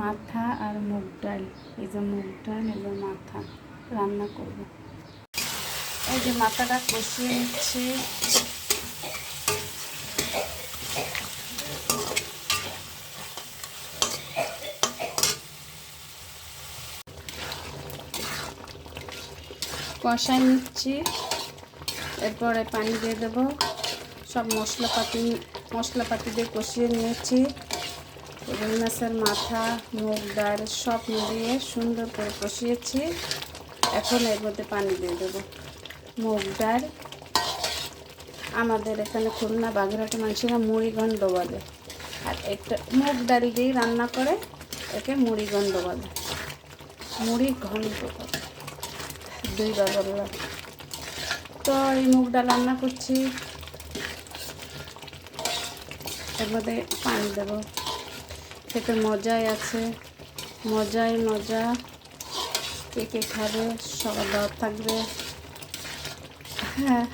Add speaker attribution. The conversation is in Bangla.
Speaker 1: মাথা আর মুগ ডাল, এই যে মুগ ডাল এবং মাথা রান্না করব। এই যে মাথাটা কষিয়ে নিচ্ছি। কষাই নিচ্ছি, এরপরে পানি দিয়ে দেবো। সব মশলাপাতি দিয়ে কষিয়ে নিয়েছি। রুই মাছের মাথা, মুগ ডাল সব মিলিয়ে সুন্দর করে কষিয়েছি। এখন এর মধ্যে পানি দিয়ে দেবো। মুগ ডাল, আমাদের এখানে খুলনা বাগেরহাটের মানুষেরা মুড়িঘণ্ট বলে, আর একটা মুগ ডাল দিয়ে রান্না করে একে মুড়িঘণ্ট বলে। মুড়িঘণ্ট বলে, দুইবার বললাম। তো এই মুগ ডাল রান্না করছি, এর মধ্যে পানি দেবো। খেতে মজাই আছে, মজাই মজা। কে কে খাবে, সবার দাওয়াত থাকবে। হ্যাঁ,